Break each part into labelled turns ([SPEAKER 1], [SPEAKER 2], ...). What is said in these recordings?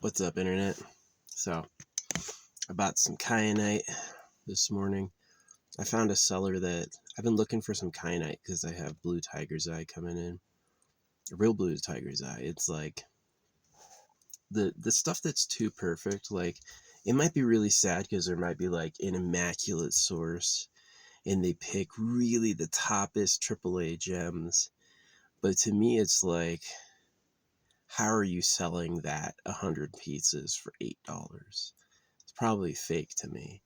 [SPEAKER 1] What's up, internet? So, I bought some kyanite this morning. I found a seller that I've been looking for some kyanite because I have blue tiger's eye coming in. A real blue tiger's eye. It's like the stuff that's too perfect. Like, it might be really sad because there might be like an immaculate source and they pick really the toppest AAA gems. But to me, it's like, how are you selling that 100 pieces for $8? It's probably fake to me.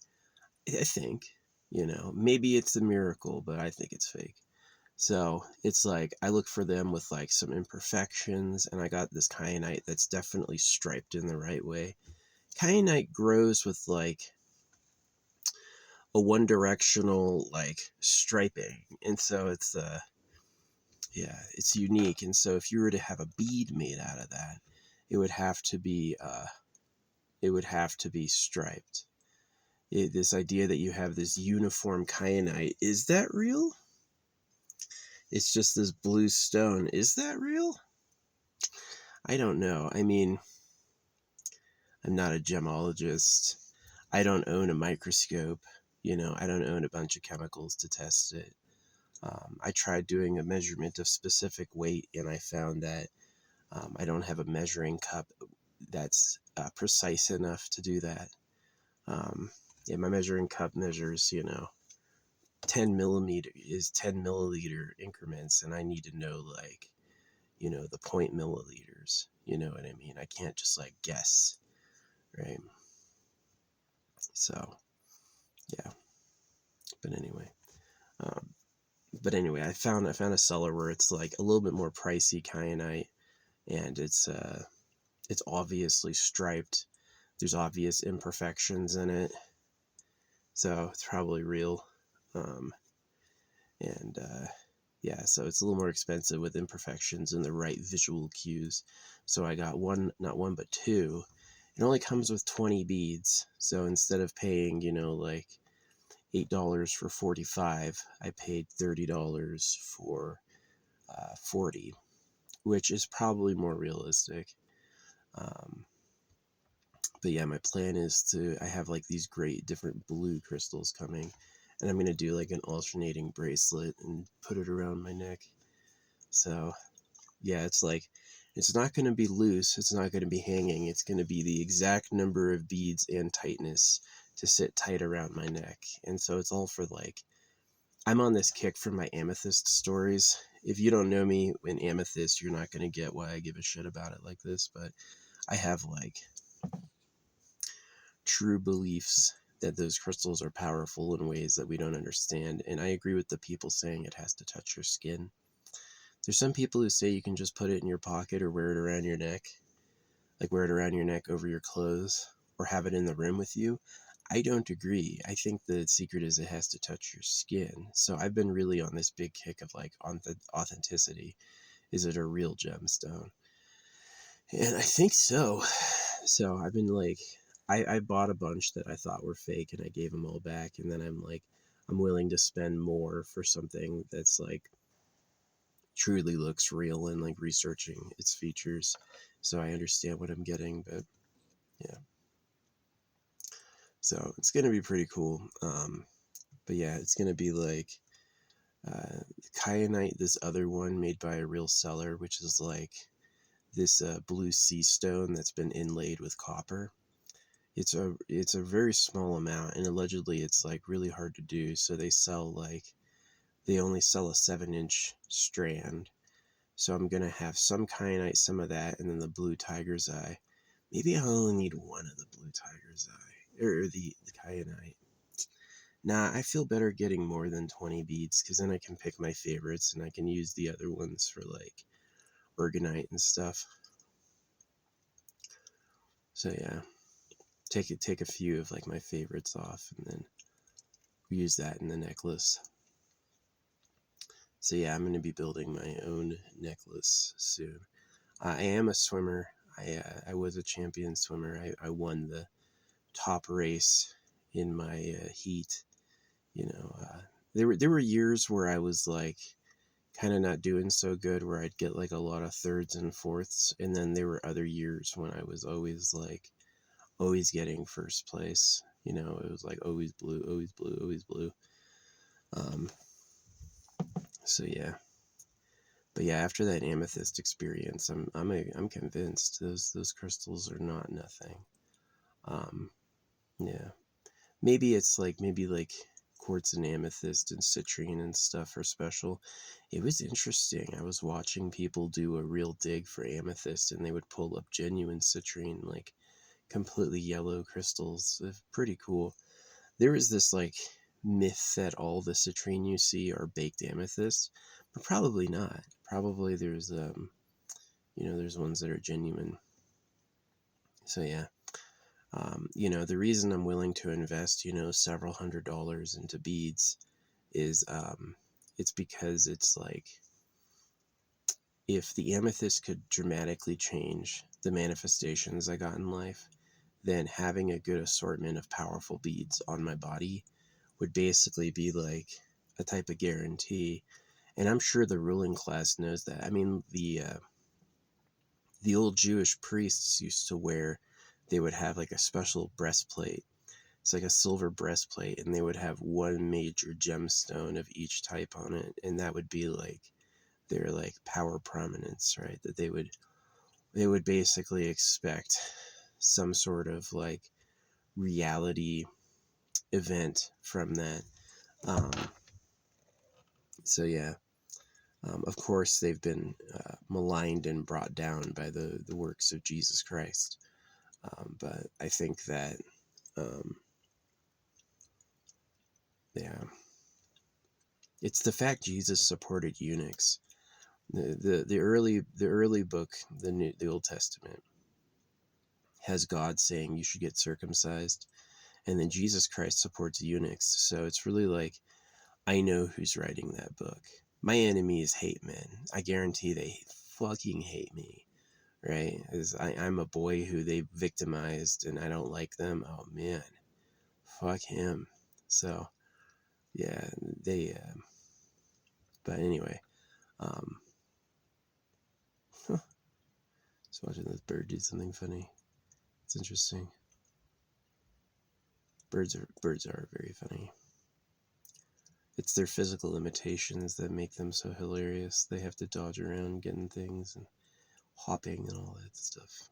[SPEAKER 1] I think, maybe it's a miracle, but I think it's fake. So it's like I look for them with like some imperfections, and I got this kyanite that's definitely striped in the right way. Kyanite grows with like a one directional like striping, and so it's unique. And so if you were to have a bead made out of that, it would have to be striped. This idea that you have this uniform kyanite, is that real? It's just this blue stone. Is that real? I don't know. I mean, I'm not a gemologist. I don't own a microscope. I don't own a bunch of chemicals to test it. I tried doing a measurement of specific weight, and I found that I don't have a measuring cup that's precise enough to do that. Yeah, my measuring cup measures, 10 milliliter increments, and I need to know like the point milliliters. You know what I mean? I can't just like guess, right? So, yeah. But anyway, um, I found a seller where it's like a little bit more pricey kyanite, and it's obviously striped. There's obvious imperfections in it, so it's probably real. Um, and Yeah, so it's a little more expensive with imperfections and the right visual cues. So I got not one, but two. It only comes with 20 beads. So instead of paying, like $8 for 45, I paid $30 for 40, which is probably more realistic. Um, but yeah, my plan is I have like these great different blue crystals coming, and I'm going to do like an alternating bracelet and put it around my neck. So yeah, it's like, it's not going to be loose, it's not going to be hanging, it's going to be the exact number of beads and tightness to sit tight around my neck. And so it's all for like, I'm on this kick from my amethyst stories. If you don't know me in amethyst, you're not going to get why I give a shit about it like this, but I have like true beliefs that those crystals are powerful in ways that we don't understand. And I agree with the people saying it has to touch your skin. There's some people who say you can just put it in your pocket or wear it around your neck, like wear it around your neck over your clothes, or have it in the room with you. I don't agree. I think the secret is it has to touch your skin. So I've been really on this big kick of like on the authenticity. Is it a real gemstone? And I think so. So I've been like, I bought a bunch that I thought were fake and I gave them all back. And then I'm like, I'm willing to spend more for something that's like truly looks real, and like researching its features so I understand what I'm getting. But yeah, so it's gonna be pretty cool. But yeah, it's gonna be like kyanite, this other one made by a real seller, which is like this blue sea stone that's been inlaid with copper. It's a very small amount, and allegedly it's like really hard to do, so they only sell a 7-inch strand. So I'm gonna have some kyanite, some of that, and then the blue tiger's eye. Maybe I only need one of the blue tiger's eye, or the kyanite. Nah, I feel better getting more than 20 beads, because then I can pick my favorites and I can use the other ones for like organite and stuff. So yeah, take a few of like my favorites off, and then use that in the necklace. So yeah, I'm gonna be building my own necklace soon. I am a swimmer. I was a champion swimmer. I won the top race in my heat. You know, there were years where I was like kind of not doing so good, where I'd get like a lot of thirds and fourths. And then there were other years when I was always like, always getting first place. You know, it was like always blue, always blue, always blue. Um, so yeah. But yeah, after that amethyst experience, I'm convinced those crystals are not nothing. Um, yeah, maybe like quartz and amethyst and citrine and stuff are special. It was interesting. I was watching people do a real dig for amethyst, and they would pull up genuine citrine, like completely yellow crystals. It's pretty cool. There is this like myth that all the citrine you see are baked amethyst, but probably not. Probably there's there's ones that are genuine. So yeah, the reason I'm willing to invest, several $100s into beads is it's because it's like, if the amethyst could dramatically change the manifestations I got in life, then having a good assortment of powerful beads on my body would basically be like a type of guarantee. And I'm sure the ruling class knows that. I mean, the old Jewish priests used to wear, they would have like a special breastplate. It's like a silver breastplate, and they would have one major gemstone of each type on it, and that would be like their like power prominence, right? That they would basically expect some sort of like reality event from that. Um, so yeah, of course they've been maligned and brought down by the works of Jesus Christ. But I think that um, yeah, it's the fact Jesus supported eunuchs. The early book, the Old Testament, has God saying you should get circumcised, and then Jesus Christ supports eunuchs. So it's really like, I know who's writing that book. My enemies hate men. I guarantee they fucking hate me, right? As I'm a boy who they victimized, and I don't like them. Oh man, fuck him. So yeah, they. But anyway, um, just watching this bird do something funny. It's interesting. Birds are very funny. It's their physical limitations that make them so hilarious. They have to dodge around getting things and hopping and all that stuff.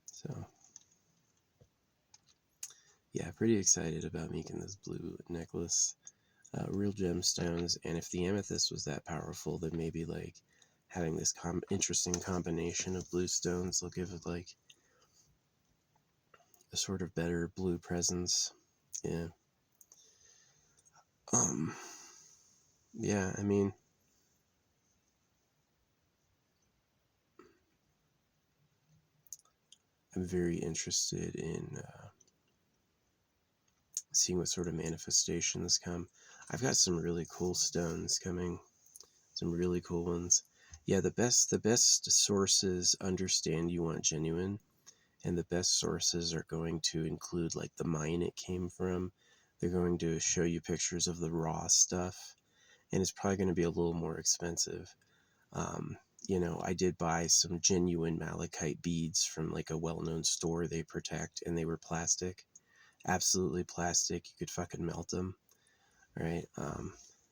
[SPEAKER 1] So yeah, pretty excited about making this blue necklace. Real gemstones, and if the amethyst was that powerful, then maybe like having this interesting combination of blue stones will give it like a sort of better blue presence. Yeah. Um. Yeah. I mean, I'm very interested in seeing what sort of manifestations come. I've got some really cool stones coming. Some really cool ones. Yeah, the best sources understand you want genuine, and the best sources are going to include like the mine it came from. They're going to show you pictures of the raw stuff, and it's probably going to be a little more expensive. Um, I did buy some genuine malachite beads from like a well-known store they protect, and they were plastic, absolutely plastic. You could fucking melt them, right?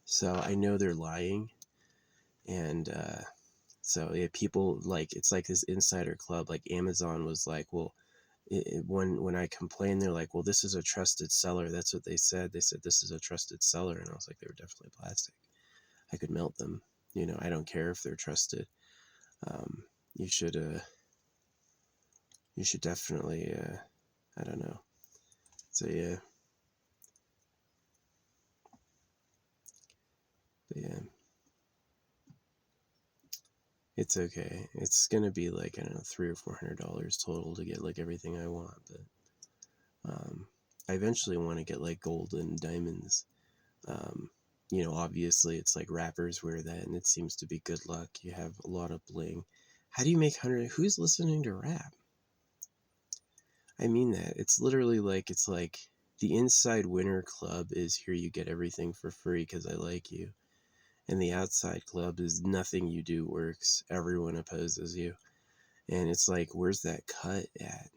[SPEAKER 1] So I know they're lying, and so yeah, people like, it's like this insider club. Like Amazon was like, well, when I complained, they're like, well, this is a trusted seller. That's what they said. They said this is a trusted seller, and I was like, they were definitely plastic. I could melt them. I don't care if they're trusted. Um, you should definitely I don't know. So yeah, but yeah, it's okay. It's gonna be like, I don't know, $300 or $400 total to get like everything I want, but I eventually want to get like gold and diamonds. Um, obviously it's like rappers wear that, and it seems to be good luck. You have a lot of bling. How do you make 100? Who's listening to rap? I mean that. It's literally like, it's like the Inside Winner Club is here. You get everything for free because I like you. And the outside club is nothing you do works. Everyone opposes you. And it's like, where's that cut at?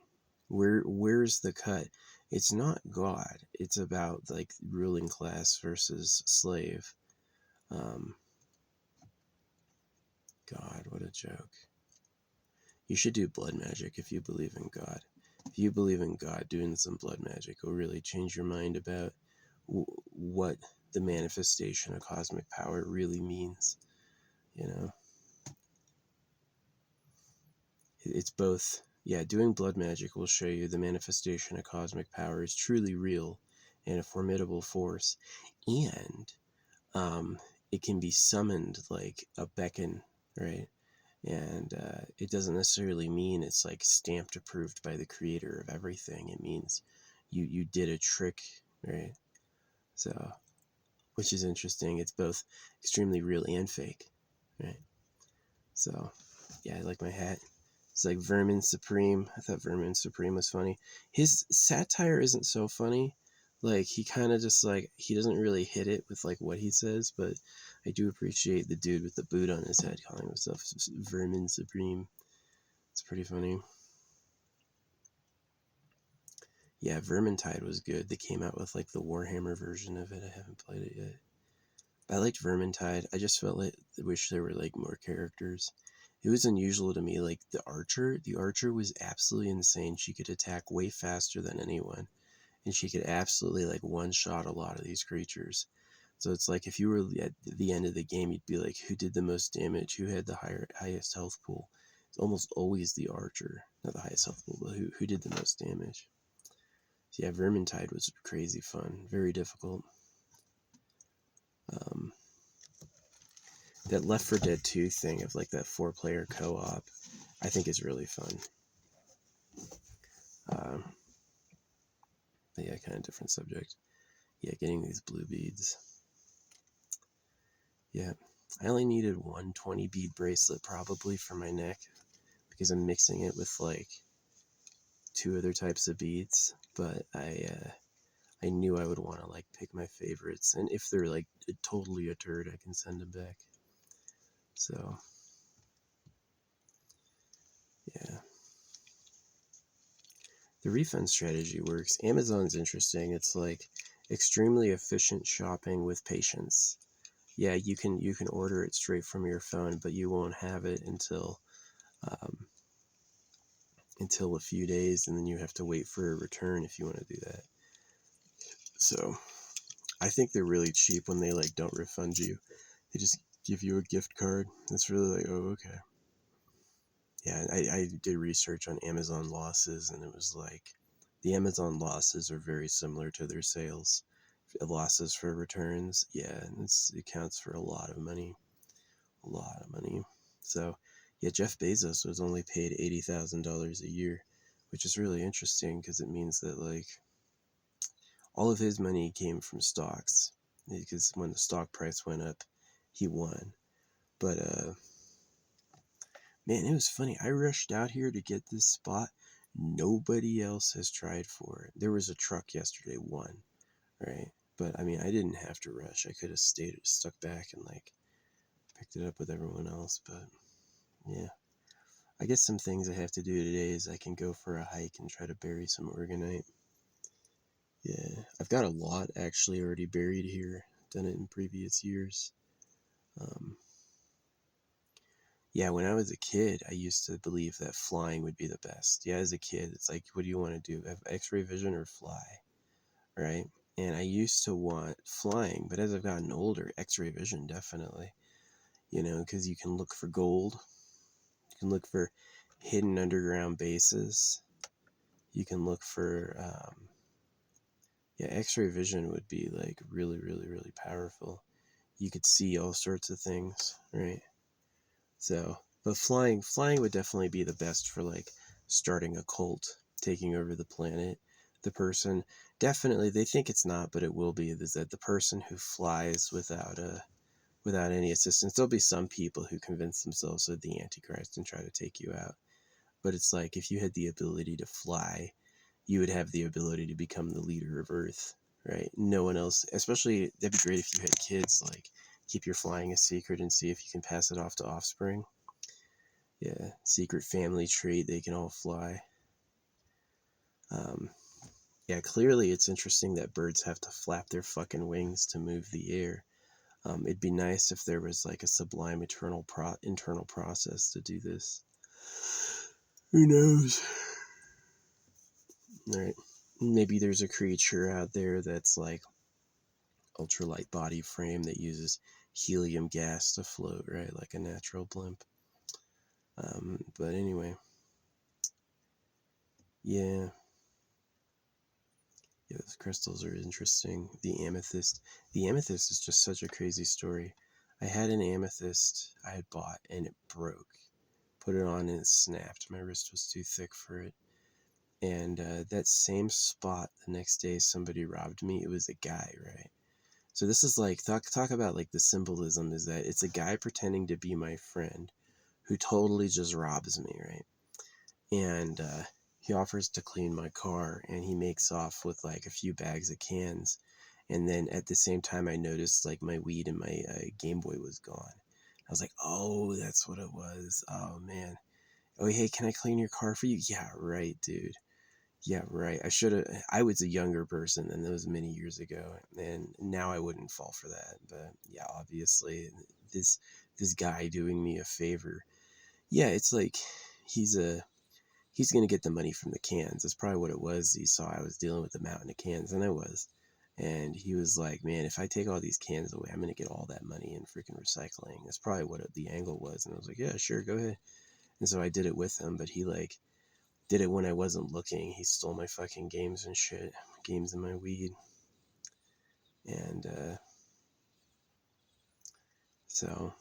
[SPEAKER 1] Where's the cut? It's not God. It's about like ruling class versus slave. Um, God, what a joke. You should do blood magic if you believe in God. If you believe in God, doing some blood magic will really change your mind about what the manifestation of cosmic power really means. You know, it's both. Yeah, doing blood magic will show you the manifestation of cosmic power is truly real and a formidable force, and it can be summoned like a beacon, right? And it doesn't necessarily mean it's like stamped approved by the creator of everything. It means you did a trick, right? So, which is interesting. It's both extremely real and fake, right? So, yeah, I like my hat. It's like Vermin Supreme. I thought Vermin Supreme was funny. His satire isn't so funny. Like, he kind of just like, he doesn't really hit it with like what he says, but I do appreciate the dude with the boot on his head calling himself Vermin Supreme. It's pretty funny. Yeah, Vermintide was good. They came out with like the Warhammer version of it. I haven't played it yet. I liked Vermintide. I just felt like I wish there were like more characters. It was unusual to me. Like the archer was absolutely insane. She could attack way faster than anyone, and she could absolutely like one shot a lot of these creatures. So it's like if you were at the end of the game, you'd be like, who did the most damage? Who had the highest health pool? It's almost always the archer, not the highest health pool, but who did the most damage. So yeah, Vermintide was crazy fun, very difficult. Um, that Left 4 Dead 2 thing of like that 4-player co-op, I think is really fun. But yeah, kind of different subject. Yeah, getting these blue beads. Yeah, I only needed one 20 bead bracelet probably for my neck because I'm mixing it with like 2 other types of beads. But I knew I would want to like pick my favorites, and if they're like totally a turd, I can send them back. So yeah. The refund strategy works. Amazon's interesting. It's like extremely efficient shopping with patience. Yeah, you can order it straight from your phone, but you won't have it um, until a few days, and then you have to wait for a return if you want to do that. So I think they're really cheap when they like don't refund you. They just give you a gift card. That's really like, oh, okay. Yeah, I did research on Amazon losses, and it was like the Amazon losses are very similar to their sales. Losses for returns, yeah, and it counts for a lot of money. A lot of money. So, yeah, Jeff Bezos was only paid $80,000 a year, which is really interesting because it means that, like, all of his money came from stocks because when the stock price went up, he won. But, man, it was funny. I rushed out here to get this spot. Nobody else has tried for it. There was a truck yesterday, one, right? But I mean, I didn't have to rush. I could have stayed stuck back and like picked it up with everyone else. But yeah, I guess some things I have to do today is I can go for a hike and try to bury some organite. Yeah, I've got a lot actually already buried here. Done it in previous years. Um, Yeah, when I was a kid, I used to believe that flying would be the best. Yeah, as a kid, it's like, what do you want to do? Have X-ray vision or fly, right? And I used to want flying, but as I've gotten older, X-ray vision definitely, because you can look for gold, you can look for hidden underground bases, you can look for, yeah, X-ray vision would be like really, really, really powerful. You could see all sorts of things, right? So, but flying would definitely be the best for like starting a cult, taking over the planet. The person definitely they think it's not, but it will be. Is that the person who flies without any assistance? There'll be some people who convince themselves they're the Antichrist and try to take you out. But it's like if you had the ability to fly, you would have the ability to become the leader of Earth, right? No one else, especially that'd be great if you had kids. Like keep your flying a secret and see if you can pass it off to offspring. Yeah, secret family trait, they can all fly. Yeah, clearly it's interesting that birds have to flap their fucking wings to move the air. It'd be nice if there was like a sublime internal process to do this. Who knows? Right. Maybe there's a creature out there that's like ultralight body frame that uses helium gas to float, right? Like a natural blimp. But anyway. Yeah. Yeah, those crystals are interesting. The amethyst. The amethyst is just such a crazy story. I had an amethyst I had bought and it broke. Put it on and it snapped. My wrist was too thick for it. And that same spot, the next day somebody robbed me. It was a guy, right? So this is like, talk about like the symbolism is that it's a guy pretending to be my friend who totally just robs me, right? And he offers to clean my car and he makes off with like a few bags of cans. And then at the same time I noticed like my weed and my Game Boy was gone. I was like, oh, that's what it was. Oh man. Oh, hey, can I clean your car for you? Yeah, right, dude. Yeah, right. I was a younger person than those many years ago, and now I wouldn't fall for that. But yeah, obviously, this this guy doing me a favor. Yeah, it's like he's a he's gonna get the money from the cans. That's probably what it was. He saw I was dealing with the mountain of cans, and I was. And he was like, "Man, if I take all these cans away, I'm gonna get all that money in freaking recycling." That's probably what the angle was. And I was like, "Yeah, sure, go ahead." And so I did it with him, but he like did it when I wasn't looking. He stole my fucking games and shit, games and my weed, and so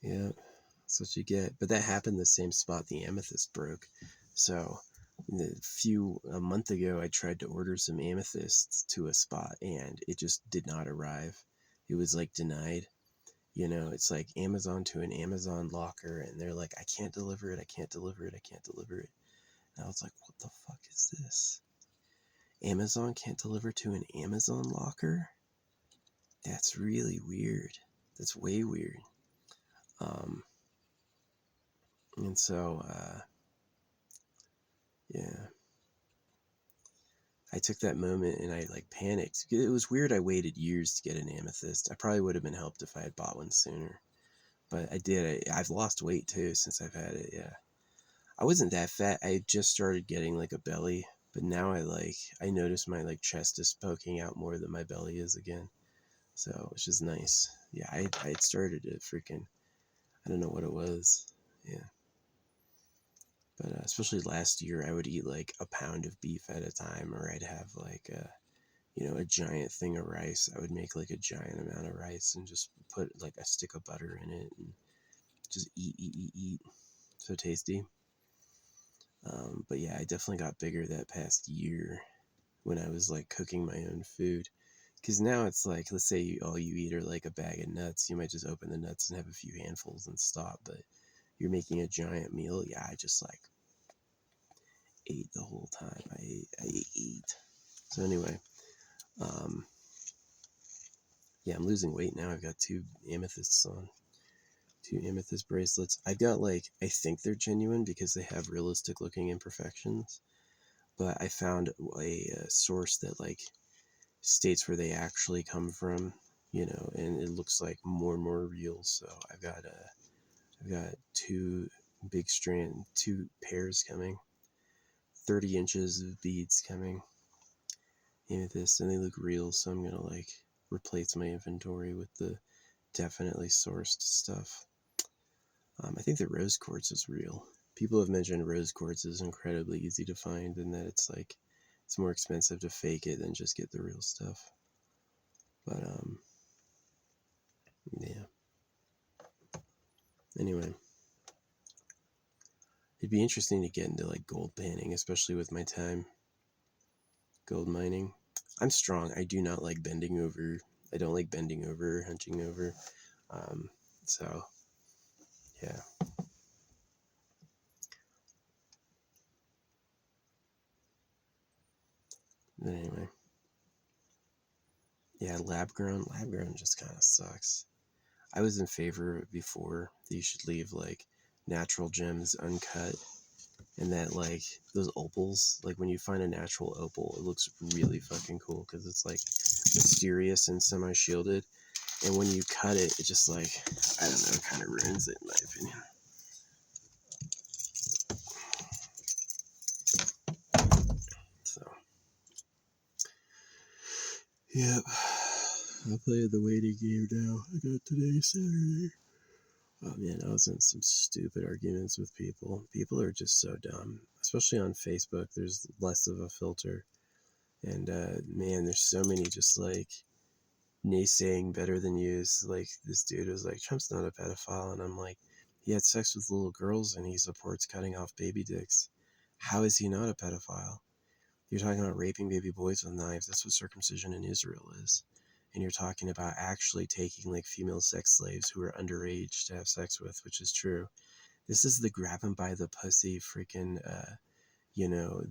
[SPEAKER 1] yeah, that's what you get. But that happened the same spot the amethyst broke. So a month ago, I tried to order some amethysts to a spot, and it just did not arrive. It was like denied. You know, it's like Amazon to an Amazon locker, and they're like, I can't deliver it, I can't deliver it, I can't deliver it. And I was like, what the fuck is this? Amazon can't deliver to an Amazon locker? That's really weird. That's way weird. Um, and so, yeah, I took that moment and I like panicked. It was weird. I waited years to get an amethyst. I probably would have been helped if I had bought one sooner, but I did. I've lost weight too since I've had it. Yeah, I wasn't that fat. I just started getting like a belly, but now I notice my like chest is poking out more than my belly is again. So which is nice. Yeah, I had started to freaking, I don't know what it was. Yeah. But especially last year, I would eat like a pound of beef at a time, or I'd have like a giant thing of rice. I would make like a giant amount of rice and just put like a stick of butter in it and just eat. So tasty. But yeah, I definitely got bigger that past year when I was like cooking my own food. Because now it's like, let's say all you eat are like a bag of nuts. You might just open the nuts and have a few handfuls and stop. But you're making a giant meal. Yeah, I just like ate the whole time. I ate. So anyway, um, yeah, I'm losing weight now. I've got two amethysts on, two amethyst bracelets. I've got like, I think they're genuine because they have realistic looking imperfections. But I found a source that like states where they actually come from, and it looks like more and more real. So I've got two pairs coming, 30 inches of beads coming, amethyst, and they look real. So I'm gonna like replace my inventory with the definitely sourced stuff. I think the rose quartz is real. People have mentioned rose quartz is incredibly easy to find, and that it's more expensive to fake it than just get the real stuff. But yeah. Anyway, it'd be interesting to get into like gold panning, especially with my time. Gold mining. I'm strong. I do not like bending over. I don't like bending over, hunching over. Um, so yeah. But anyway, Yeah, lab grown just kind of sucks. I was in favor of it before that you should leave like natural gems uncut, and that like those opals, like when you find a natural opal, it looks really fucking cool because it's like mysterious and semi-shielded, and when you cut it, it just like, I don't know, kind of ruins it in my opinion. So, yep. I'll play the waiting game now. I got today Saturday. Oh man, I was in some stupid arguments with people. People are just so dumb, especially on Facebook. There's less of a filter, and man, there's so many just like naysaying better than yous. Like this dude was like, Trump's not a pedophile, and I'm like, he had sex with little girls and he supports cutting off baby dicks. How is he not a pedophile? You're talking about raping baby boys with knives. That's what circumcision in Israel is. And you're talking about actually taking like female sex slaves who are underage to have sex with, which is true. This is the grab him by the pussy freaking, you know,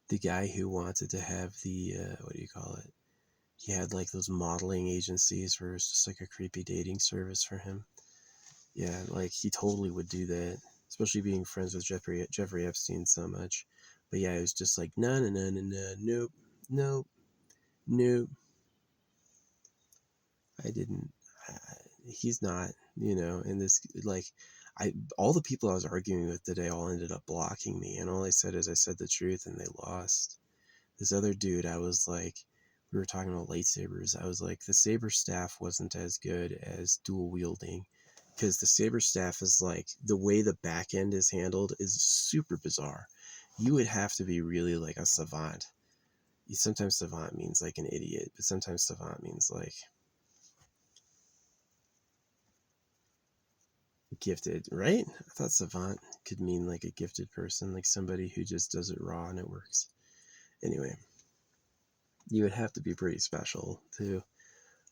[SPEAKER 1] the guy who wanted to have the, what do you call it? He had like those modeling agencies where it's just like a creepy dating service for him. Yeah, like he totally would do that, especially being friends with Jeffrey Epstein so much. But yeah, it was just like, no, no, no, no, no, nope, nope, nope. I didn't. He's not, you know, and this, like, all the people I was arguing with today all ended up blocking me. And all I said is I said the truth and they lost. This other dude, I was like, we were talking about lightsabers. I was like, the saber staff wasn't as good as dual wielding because the saber staff is like, the way the back end is handled is super bizarre. You would have to be really like a savant. Sometimes savant means like an idiot, but sometimes savant means like gifted, right? I thought savant could mean like a gifted person, like somebody who just does it raw and it works. Anyway, you would have to be pretty special to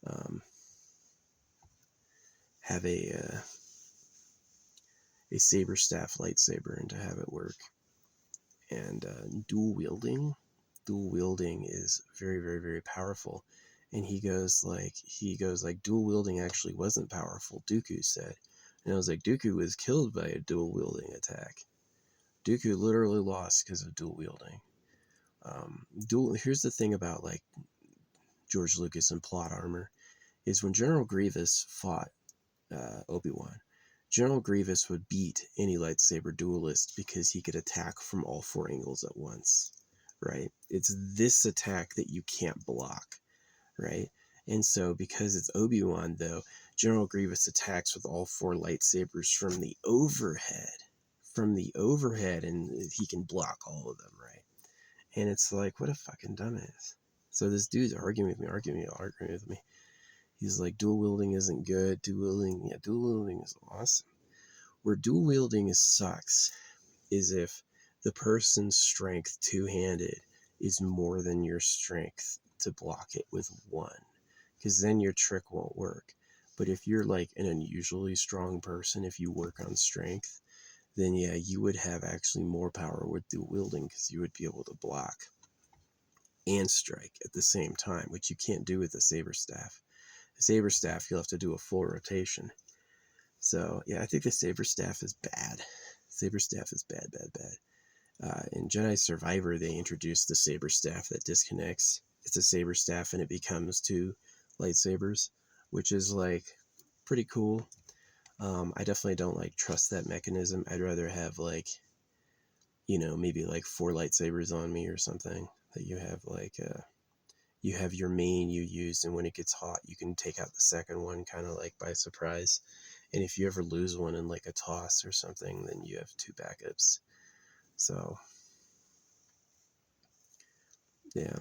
[SPEAKER 1] um, have a saber staff lightsaber and to have it work. And dual wielding is very, very, very powerful. And he goes like dual wielding actually wasn't powerful, Dooku said. And I was like, Dooku was killed by a dual wielding attack. Dooku literally lost because of dual wielding. Here's the thing about like George Lucas and plot armor is when General Grievous fought Obi-Wan, General Grievous would beat any lightsaber duelist because he could attack from all four angles at once, right? It's this attack that you can't block, right? And so because it's Obi-Wan though, General Grievous attacks with all four lightsabers from the overhead, and he can block all of them, right? And it's like, what a fucking dumbass. So this dude's arguing with me. He's like, dual wielding isn't good. Dual wielding is awesome. Where dual wielding sucks is if the person's strength two-handed is more than your strength to block it with one, because then your trick won't work. But if you're like an unusually strong person, if you work on strength, then yeah, you would have actually more power with dual wielding because you would be able to block and strike at the same time, which you can't do with a saber staff. A saber staff, you'll have to do a full rotation. So yeah, I think the saber staff is bad. Saber staff is bad, bad, bad. In Jedi Survivor, they introduced the saber staff that disconnects. It's a saber staff and it becomes two lightsabers, which is like pretty cool. I definitely don't like trust that mechanism. I'd rather have like, you know, maybe like 4 lightsabers on me or something, that you have like you have your main you use, and when it gets hot you can take out the second one kind of like by surprise, and if you ever lose one in like a toss or something, then you have 2 backups. So yeah,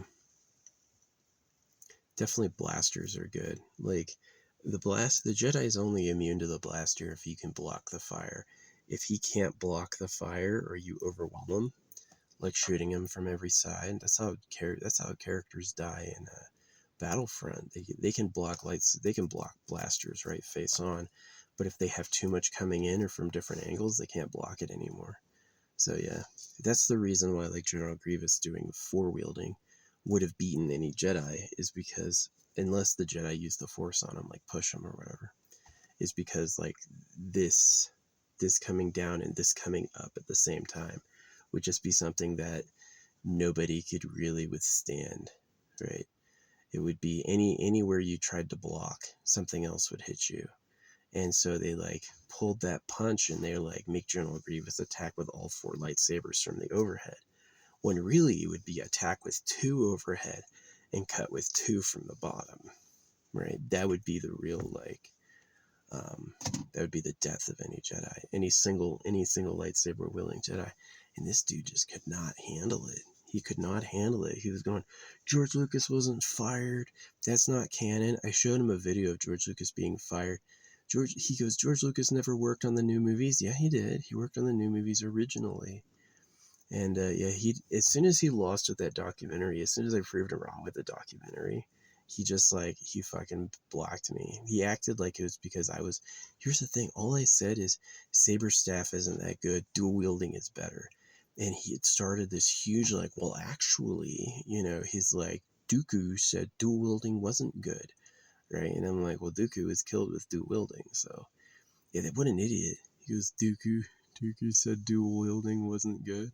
[SPEAKER 1] definitely blasters are good. Like the Jedi is only immune to the blaster if you can block the fire. If he can't block the fire or you overwhelm him, like shooting him from every side, that's how characters die in Battlefront. They can block they can block blasters right face on, but if they have too much coming in or from different angles, they can't block it anymore. So yeah, that's the reason why like General Grievous doing 4 wielding would have beaten any Jedi is because, unless the Jedi use the Force on him, like push him or whatever, is because like this this coming down and this coming up at the same time would just be something that nobody could really withstand, right? It would be anywhere you tried to block, something else would hit you. And so they like pulled that punch and they're like, make General Grievous attack with all 4 lightsabers from the overhead. When really it would be attack with 2 overhead and cut with 2 from the bottom, right? That would be the real like, that would be the death of any Jedi, any single lightsaber wielding Jedi. And this dude just could not handle it. He could not handle it. He was going, George Lucas wasn't fired. That's not canon. I showed him a video of George Lucas being fired. He goes, George Lucas never worked on the new movies. Yeah, he did. He worked on the new movies originally. And yeah, as soon as he lost with that documentary, as soon as I proved him wrong with the documentary, he just like, he fucking blocked me. He acted like it was because I was, here's the thing, all I said is saber staff isn't that good, dual wielding is better. And he had started this huge like, well actually, you know, he's like, Dooku said dual wielding wasn't good, right? And I'm like, well, Dooku was killed with dual wielding, so yeah, what an idiot. He goes, Dooku said dual wielding wasn't good.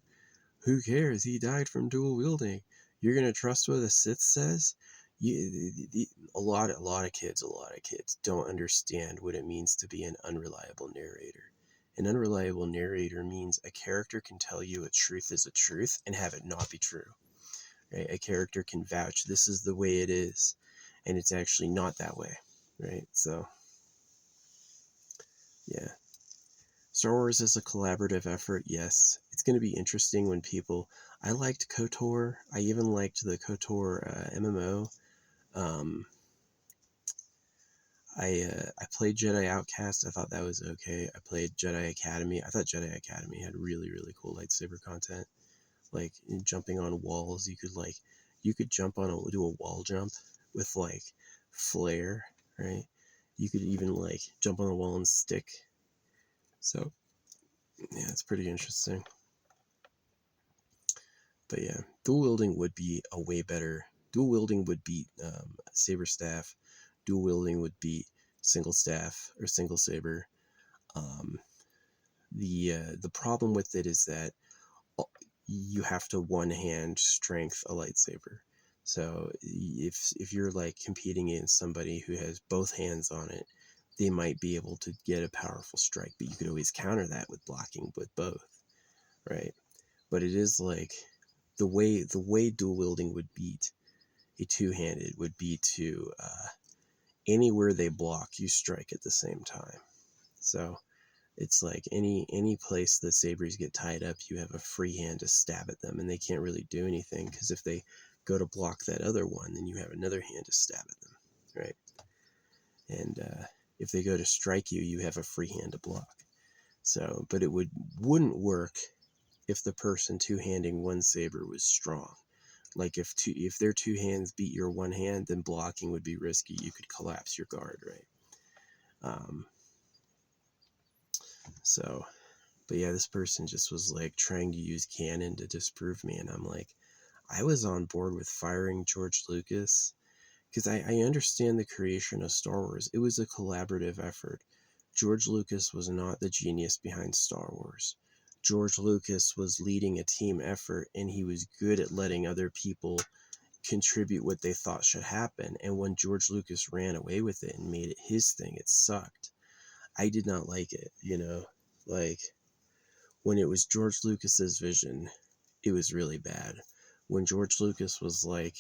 [SPEAKER 1] Who cares? He died from dual wielding. You're gonna trust what a Sith says? A lot of kids don't understand what it means to be an unreliable narrator. An unreliable narrator means a character can tell you a truth is a truth and have it not be true. Right? A character can vouch this is the way it is, and it's actually not that way. Right? So, yeah. Star Wars is a collaborative effort, yes. It's going to be interesting when people... I liked KOTOR. I even liked the KOTOR MMO. I played Jedi Outcast. I thought that was okay. I played Jedi Academy. I thought Jedi Academy had really, really cool lightsaber content. Like, jumping on walls. You could jump do a wall jump with, like, flare, right? You could even, like, jump on a wall and stick. So, yeah, it's pretty interesting. But yeah, dual wielding would be a way better. Dual wielding would beat saber staff. Dual wielding would beat single staff or single saber. The problem with it is that you have to one hand strength a lightsaber. So if you're like competing against somebody who has both hands on it, they might be able to get a powerful strike, but you could always counter that with blocking with both, right? But it is like the way dual wielding would beat a two-handed would be to anywhere they block, you strike at the same time. So it's like any place the sabers get tied up, you have a free hand to stab at them, and they can't really do anything because if they go to block that other one, then you have another hand to stab at them, right? And if they go to strike you, you have a free hand to block. So, but it wouldn't work if the person two-handing one saber was strong. Like if their two hands beat your one hand, then blocking would be risky. You could collapse your guard, right? So, but yeah, this person just was like trying to use canon to disprove me, and I'm like, I was on board with firing George Lucas because I understand the creation of Star Wars. It was a collaborative effort. George Lucas was not the genius behind Star Wars. George Lucas was leading a team effort, and he was good at letting other people contribute what they thought should happen. And when George Lucas ran away with it and made it his thing, it sucked. I did not like it, you know? Like, when it was George Lucas's vision, it was really bad. When George Lucas was like,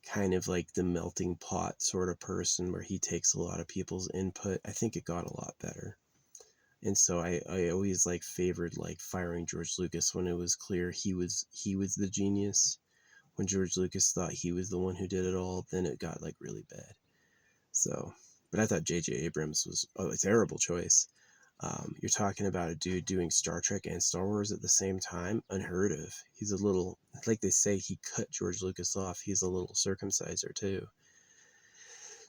[SPEAKER 1] kind of like the melting pot sort of person where he takes a lot of people's input, I think it got a lot better. And so I always like favored like firing George Lucas when it was clear he was the genius. When George Lucas thought he was the one who did it all, then it got like really bad. So, but I thought J.J. Abrams was a terrible choice. You're talking about a dude doing Star Trek and Star Wars at the same time. Unheard of. He's a little, like they say, he cut George Lucas off. He's a little circumciser too.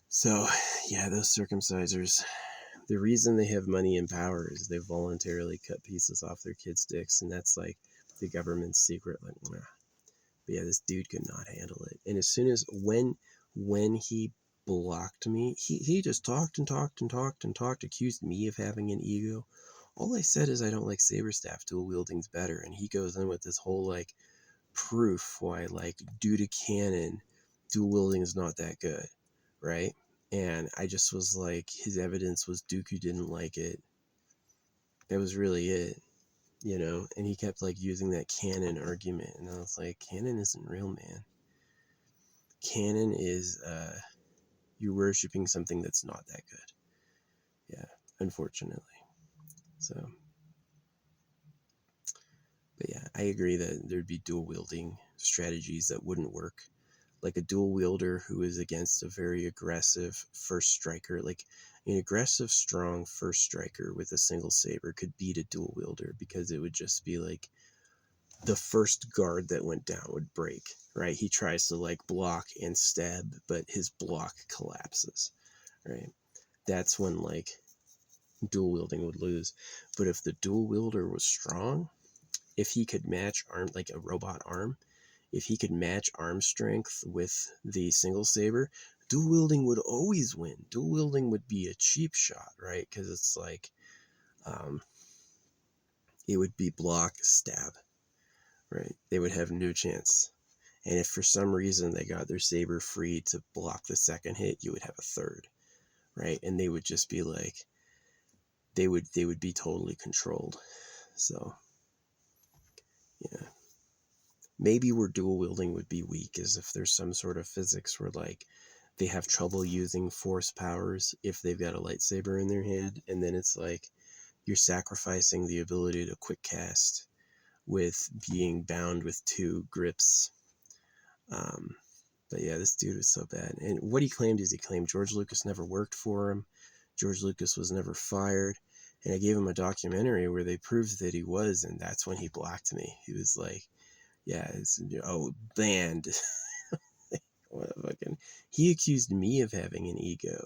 [SPEAKER 1] So, yeah, those circumcisers, the reason they have money and power is they voluntarily cut pieces off their kids' dicks, and that's like the government's secret. Like, nah. But yeah, this dude could not handle it. And as soon as when he blocked me, he just talked and talked and talked and talked, accused me of having an ego. All I said is I don't like saber staff, dual wielding's better. And he goes in with this whole like proof why, like, due to canon, dual wielding is not that good, right? And I just was like, his evidence was Dooku didn't like it. That was really it, you know? And he kept like using that canon argument, and I was like, canon isn't real, man. Canon is you're worshiping something that's not that good. Yeah, unfortunately. So, but yeah, I agree that there'd be dual wielding strategies that wouldn't work. Like a dual wielder who is against a very aggressive first striker, like an aggressive, strong first striker with a single saber could beat a dual wielder, because it would just be like the first guard that went down would break, right? He tries to like block and stab, but his block collapses, right? That's when like dual wielding would lose. But if the dual wielder was strong, if he could match arm, like a robot arm, if he could match arm strength with the single saber, dual wielding would always win. Dual wielding would be a cheap shot, right? Because it's like, it would be block, stab, right? They would have no chance. And if for some reason they got their saber free to block the second hit, you would have a third, right? And they would just be like, they would be totally controlled. So yeah, maybe where dual wielding would be weak is if there's some sort of physics where like they have trouble using force powers if they've got a lightsaber in their hand, and then it's like you're sacrificing the ability to quick cast with being bound with two grips. But yeah, this dude was so bad. And what he claimed is he claimed George Lucas never worked for him. George Lucas was never fired. And I gave him a documentary where they proved that he was, and that's when he blocked me. He was like, yeah, it's, oh, banned. What a fucking... He accused me of having an ego.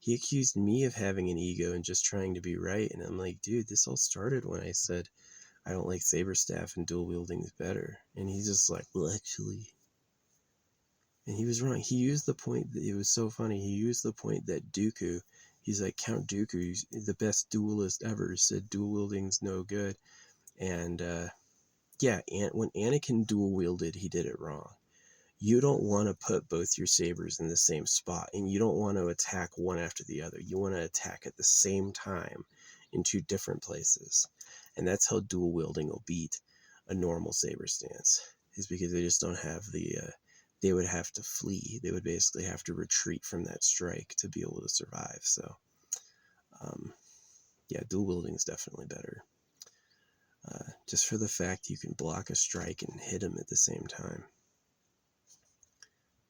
[SPEAKER 1] He accused me of having an ego and just trying to be right. And I'm like, dude, this all started when I said I don't like saber staff and dual wielding is better. And he's just like, well, actually... And he was wrong. He used the point that, it was so funny. He used the point that Dooku, he's like, Count Dooku, the best duelist ever, said dual wielding's no good. And yeah, when Anakin dual wielded, he did it wrong. You don't want to put both your sabers in the same spot, and you don't want to attack one after the other. You want to attack at the same time in two different places. And that's how dual wielding will beat a normal saber stance, is because they just don't have the they would have to flee. They would basically have to retreat from that strike to be able to survive. So, yeah, dual wielding is definitely better. Just for the fact you can block a strike and hit him at the same time.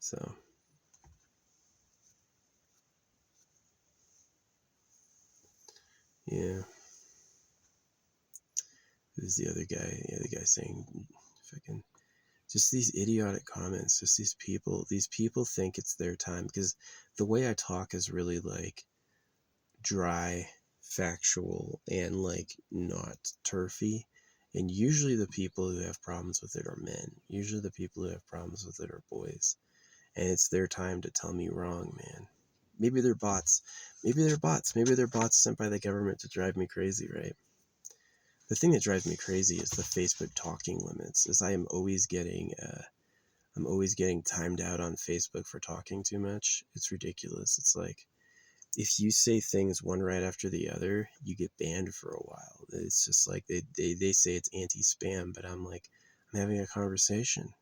[SPEAKER 1] So, yeah. Who's the other guy? The other guy saying, fucking... just these idiotic comments, just these people think it's their time, because the way I talk is really like dry, factual, and like not turfy. And usually the people who have problems with it are men. Usually the people who have problems with it are boys. And it's their time to tell me wrong, man. Maybe they're bots. Maybe they're bots. Maybe they're bots sent by the government to drive me crazy, right? The thing that drives me crazy is the Facebook talking limits. Is I'm always getting timed out on Facebook for talking too much. It's ridiculous. It's like, if you say things one right after the other, you get banned for a while. It's just like they say it's anti-spam, but I'm like, I'm having a conversation.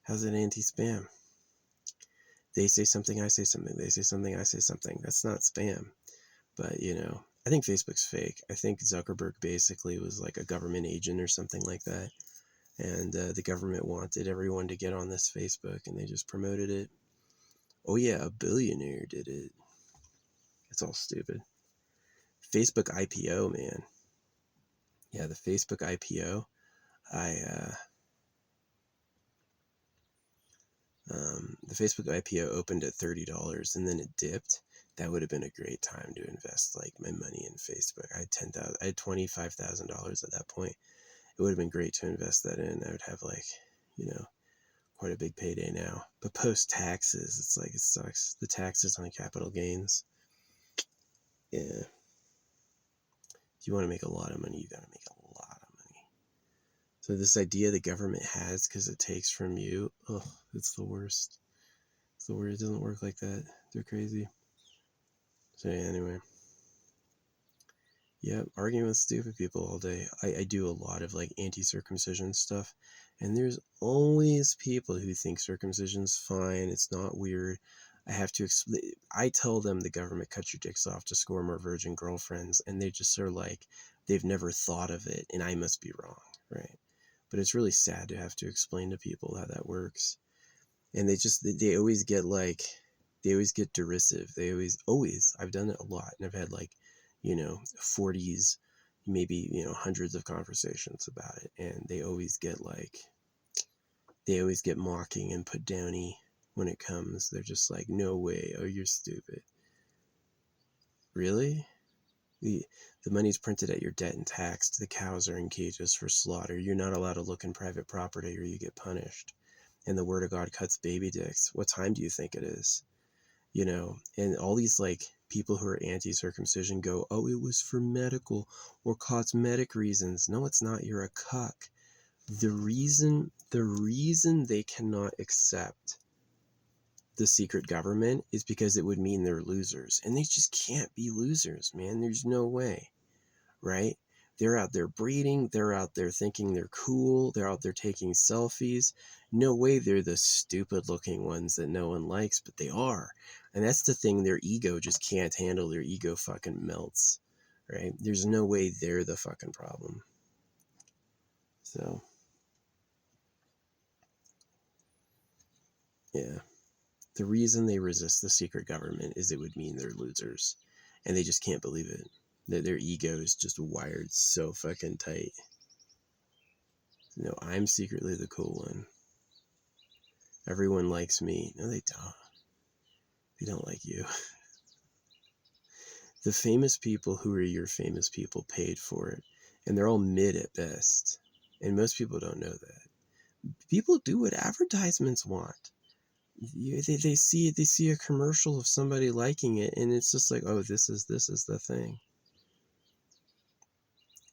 [SPEAKER 1] How's it anti-spam? They say something, I say something. They say something, I say something. That's not spam. But, you know, I think Facebook's fake. I think Zuckerberg basically was like a government agent or something like that. And the government wanted everyone to get on this Facebook, and they just promoted it. Oh yeah, a billionaire did it. It's all stupid. Facebook IPO, man. Yeah, the Facebook IPO. The Facebook IPO opened at $30 and then it dipped. That would have been a great time to invest like my money in Facebook. I had $25,000 at that point. It would have been great to invest that in. I would have like, quite a big payday now. But post taxes, it's like, it sucks. The taxes on capital gains. Yeah. If you want to make a lot of money, you got to make a lot of money. So this idea the government has because it takes from you, it's the worst. It's the worst. It doesn't work like that. They're crazy. So yeah, anyway. Yeah, arguing with stupid people all day. I do a lot of like anti-circumcision stuff, and there's always people who think circumcision's fine, it's not weird. I tell them the government cut your dicks off to score more virgin girlfriends, and they just are like, they've never thought of it, and I must be wrong, right? But it's really sad to have to explain to people how that works. And they always get like, they always get derisive. They always, I've done it a lot, and I've had like, 40s, maybe, hundreds of conversations about it. And they always get mocking and put downy when it comes. They're just like, no way. Oh, you're stupid. Really? The money's printed at your debt and taxed. The cows are in cages for slaughter. You're not allowed to look in private property or you get punished. And the word of God cuts baby dicks. What time do you think it is? And all these like people who are anti-circumcision go, oh, it was for medical or cosmetic reasons. No, it's not. You're a cuck. The reason they cannot accept the secret government is because it would mean they're losers, and they just can't be losers, man. There's no way, right? They're out there breeding, they're out there thinking they're cool, they're out there taking selfies. No way they're the stupid looking ones that no one likes, but they are. And that's the thing, their ego just can't handle. Their ego fucking melts, right? There's no way they're the fucking problem. So yeah, the reason they resist the secret government is it would mean they're losers, and they just can't believe it. That their ego is just wired so fucking tight. No, I'm secretly the cool one. Everyone likes me. No, they don't. They don't like you. The famous people who are your famous people paid for it, and they're all mid at best. And most people don't know that. People do what advertisements want. They see a commercial of somebody liking it, and it's just like, oh, this is the thing.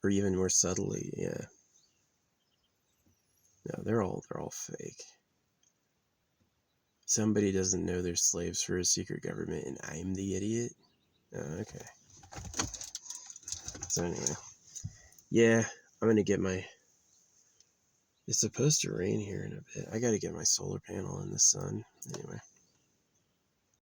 [SPEAKER 1] Or even more subtly, yeah. No, they're all fake. Somebody doesn't know they're slaves for a secret government, and I'm the idiot? Oh, okay. So anyway. Yeah, I'm gonna get my... It's supposed to rain here in a bit. I gotta get my solar panel in the sun. Anyway.